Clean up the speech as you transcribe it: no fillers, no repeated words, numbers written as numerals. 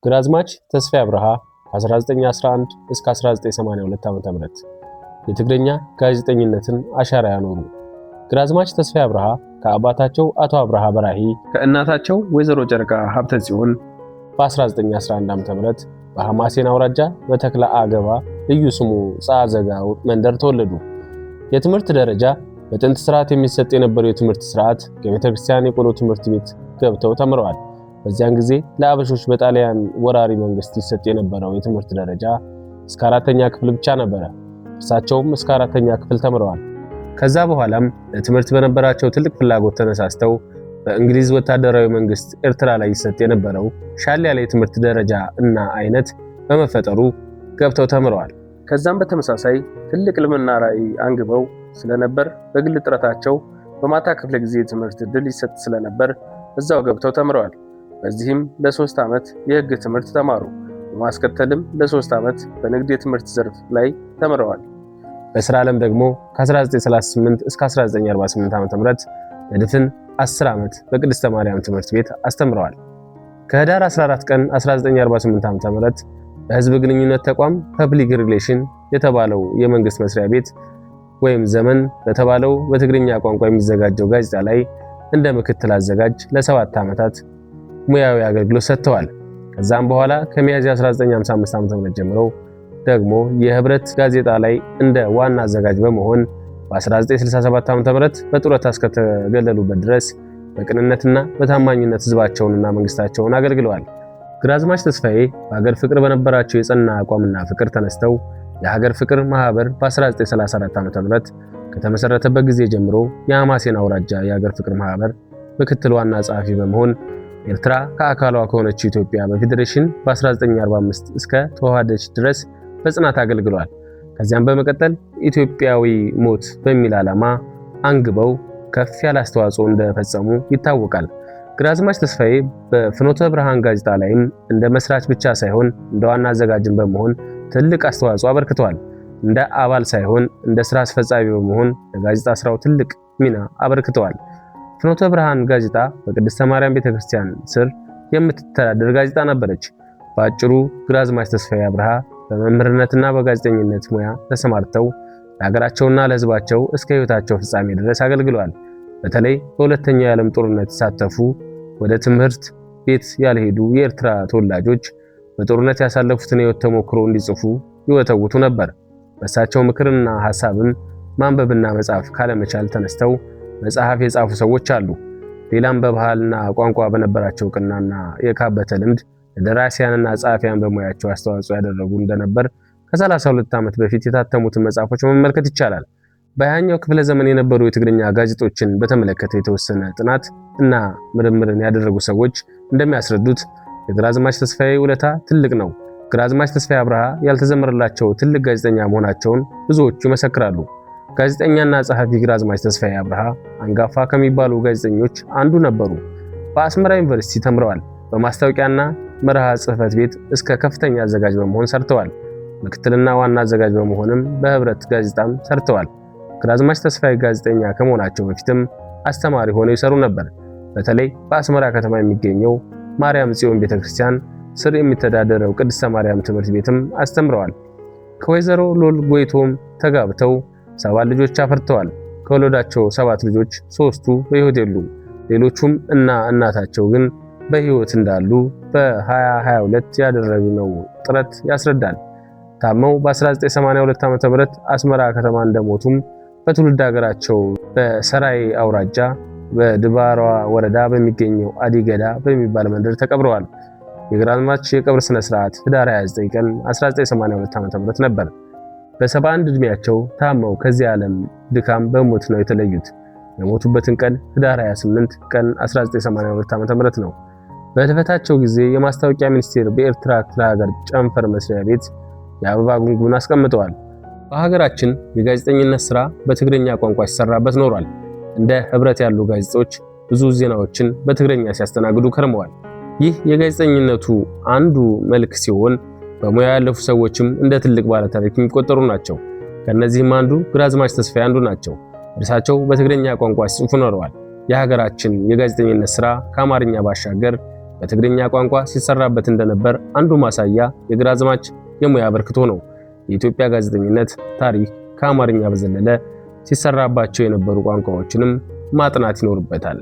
ግራዝማች ተስፋዬ አብርሃ ከ1911 እስከ 1982 ዓ.ም የትግርኛ ጋዜጠኝነትን አሻራ ያኖሩ። ግራዝማች ተስፋዬ አብርሃ ከአባታቸው አቶ አብርሃ በራሂ ከእናታቸው ወይዘሮ ጨረቃ ሀብተ ጽዮን በ1911 ዓ.ም በሐማሴን አውራጃ በተክለ አገባ ልዩ ስሙ ጻዘጋ መንደር ተወለዱ። የትምህርት ደረጃ በጥንት ስርዓት የሚሰጥ የነበረው የትምህርት ስርዓት ከቤተክርስቲያን የቆሎ ትምህርት ቤት ገብተው ተምረዋል። በዚያን ጊዜ ለአበሾች በጣሊያን ወራሪ መንግስት ይሰጥ የነበረው የትምህርት ደረጃ እስከ 4ኛ ክፍል ብቻ ነበረ። እርሳቸውም እስከ 4ኛ ክፍል ተምረዋል። ከዛ በኋላም ለትምህርት በነበራቸው ትልቅ ፍላጎት ተነሳስተው በእንግሊዝ ወታደራዊ መንግስት ኤርትራ ላይ ይሰጥ የነበረው ሻል ያለ የትምህርት ደረጃ እና አይነት በመፈጠሩ ገብተው ተምረዋል። ከዛም በተመሳሳይ ትልቅ ልምና ራዕይ አንግበው ስለነበር በግል ጥረታቸው በማታ ክፍለ ጊዜ ትምህርት ዕድል ይሰጥ ስለነበር እዛው ገብተው ተምረዋል። በዚህም ለ3 ዓመት የህግ ትምህርት ተማሩ። በማስከተልም ለ3 ዓመት በንግድ የትምህርት ዘርፍ ላይ ተምረዋል። በስራ ዓለም ደግሞ ከ1938 እስከ 1948 ዓ.ም ለድፍን 10 ዓመት በቅድስተ ማርያም ትምህርት ቤት አስተምረዋል። ከህዳር 14 ቀን 1948 ዓ.ም በህዝብ ግንኙነት ተቋም ፐብሊክ ሪሌሽን የተባለው የመንግስት መስሪያ ቤት ወይም ዘመን በተባለው በትግርኛ ቋንቋ የሚዘጋጀው ጋዜጣ ላይ እንደ ምክትል አዘጋጅ ለ7 ዓመታት ሙያዊ አገልግሎት ሰጥተዋል። ከዛም በኋላ ከሚያዝያ 1955 ዓ.ም ጀምሮ ደግሞ የህብረት ጋዜጣ ላይ እንደ ዋና አዘጋጅ በመሆን በ1967 ዓ.ም በጡረታ እስከተገለሉበት ድረስ በቅንነትና በታማኝነት ህዝባቸውንና መንግስታቸውን አገልግለዋል። ግራዝማች ተስፋዬ በሀገር ፍቅር በነበራቸው የጸና አቋምና ፍቅር ተነስተው የሀገር ፍቅር ማህበር በ1934 ዓ.ም ከተመሰረተበት ጊዜ ጀምሮ የሐማሴን አውራጃ የሀገር ፍቅር ማህበር ምክትል ዋና ጸሐፊ በመሆን ኤርትራ ከአካሏ ከሆነችው ኢትዮጵያ በፌዴሬሽን በ1945 እስከ ተዋሃደች ድረስ በጽናት አገልግለዋል። ከዚያም በመቀጠል ኢትዮጵያዊ ሞት በሚል ዓላማ አንግበው ከፍ ያለ አስተዋጽኦ እንደፈጸሙ ይታወቃል። ግራዝማች ተስፋዬ በፍኖተ ብርሃን ጋዜጣ ላይም እንደ መስራች ብቻ ሳይሆን እንደ ዋና አዘጋጅም በመሆን ትልቅ አስተዋጽኦ አበርክተዋል። እንደ አባል ሳይሆን እንደ ስራ አስፈጻሚ በመሆን ለጋዜጣ ስራው ትልቅ ሚና አበርክተዋል። ፍኖተ ብርሃን ጋዜጣ በቅድስተ ማርያም ቤተክርስቲያን ስር የምትተዳደር ጋዜጣ ነበረች። በአጭሩ ግራዝማች ተስፋዬ አብርሃ በመምህርነትና በጋዜጠኝነት ሙያ ተሰማርተው ለሀገራቸውና ለሕዝባቸው እስከ ሕይወታቸው ፍጻሜ ድረስ አገልግለዋል። በተለይ በሁለተኛው የዓለም ጦርነት ሲሳተፉ ወደ ትምህርት ቤት ያልሄዱ የኤርትራ ተወላጆች በጦርነት ያሳለፉትን ሕይወት ተሞክሮ እንዲጽፉ ይወተውቱ ነበር። በእሳቸው ምክርና ሐሳብም ማንበብና መጻፍ ካለመቻል ተነስተው መጽሐፍ የጻፉ ሰዎች አሉ። ሌላም በባህልና ቋንቋ በነበራቸው ቅናና የካበተ ልምድ ለደራሲያንና ጸሐፊያን በሙያቸው አስተዋጽኦ ያደረጉ እንደነበር ከ32 ዓመት በፊት የታተሙትን መጽሐፎች መመልከት ይቻላል። በ20ኛው ክፍለ ዘመን የነበሩ የትግርኛ ጋዜጦችን በተመለከተ የተወሰነ ጥናት እና ምርምርን ያደረጉ ሰዎች እንደሚያስረዱት የግራዝማች ተስፋዬ ውለታ ትልቅ ነው። ግራዝማች ተስፋዬ አብርሃ ያልተዘመረላቸው ትልቅ ጋዜጠኛ መሆናቸውን ብዙዎቹ ይመሰክራሉ። ጋዜጠኛና ጸሐፊ ግራዝማች ተስፋዬ አብርሃ አንጋፋ ከሚባሉ ጋዜጠኞች አንዱ ነበሩ። በአስመራ ዩኒቨርሲቲ ተምረዋል። በማስታወቂያና መርሃ ጽሕፈት ቤት እስከ ከፍተኛ አዘጋጅ በመሆን ሰርተዋል። ምክትልና ዋና አዘጋጅ በመሆንም በህብረት ጋዜጣም ሰርተዋል። ግራዝማች ተስፋዬ ጋዜጠኛ ከመሆናቸው በፊትም አስተማሪ ሆነው ይሰሩ ነበር። በተለይ በአስመራ ከተማ የሚገኘው ማርያም ጽዮን ቤተክርስቲያን ስር የሚተዳደረው ቅድስተ ማርያም ትምህርት ቤትም አስተምረዋል። ከወይዘሮ ሎል ጎይቶም ተጋብተው 7 ልጆች አፈርተዋል። ከወለዳቸው 7 ልጆች 3ቱ በሕይወት የሉም። ሌሎቹም እናታቸው ግን በሕይወት እንዳሉ በ2022 ያደረግነው ጥረት ያስረዳል። ታመው በ1982 ዓ.ም አስመራ ከተማ እንደሞቱም በትውልድ ሀገራቸው በሰራይ አውራጃ በድባሯ ወረዳ በሚገኘው አዲገዳ በሚባል መንደር ተቀብረዋል። የግራዝማች የቀብር ስነ ስርዓት ህዳር 29 ቀን 1982 ዓ.ም ነበር። በ71 ዕድሜያቸው ታመው ከዚህ ዓለም ድካም በሞት ነው የተለዩት። የሞቱበትን ቀን ህዳር 28 ቀን 1982 ዓ.ም ነው። በህልፈታቸው ጊዜ የማስታወቂያ ሚኒስቴር በኤርትራ ክፍለ ሀገር ጨንፈር መስሪያ ቤት የአበባ ጉንጉን አስቀምጠዋል። በሀገራችን የጋዜጠኝነት ስራ በትግርኛ ቋንቋ ሲሰራበት ኖሯል። እንደ ህብረት ያሉ ጋዜጦች ብዙ ዜናዎችን በትግርኛ ሲያስተናግዱ ከርመዋል። ይህ የጋዜጠኝነቱ አንዱ መልክ ሲሆን በሙያ ያለፉ ሰዎችም እንደ ትልቅ ባለታሪክ የሚቆጠሩ ናቸው። ከነዚህም አንዱ ግራዝማች ተስፋዬ አንዱ ናቸው። እርሳቸው በትግርኛ ቋንቋ ሲጽፉ ኖረዋል። የሀገራችን የጋዜጠኝነት ስራ ከአማርኛ ባሻገር በትግርኛ ቋንቋ ሲሰራበት እንደነበር አንዱ ማሳያ የግራዝማች የሙያ አበርክቶ ነው። የኢትዮጵያ ጋዜጠኝነት ታሪክ ከአማርኛ በዘለለ ሲሰራባቸው የነበሩ ቋንቋዎችንም ማጥናት ይኖርበታል።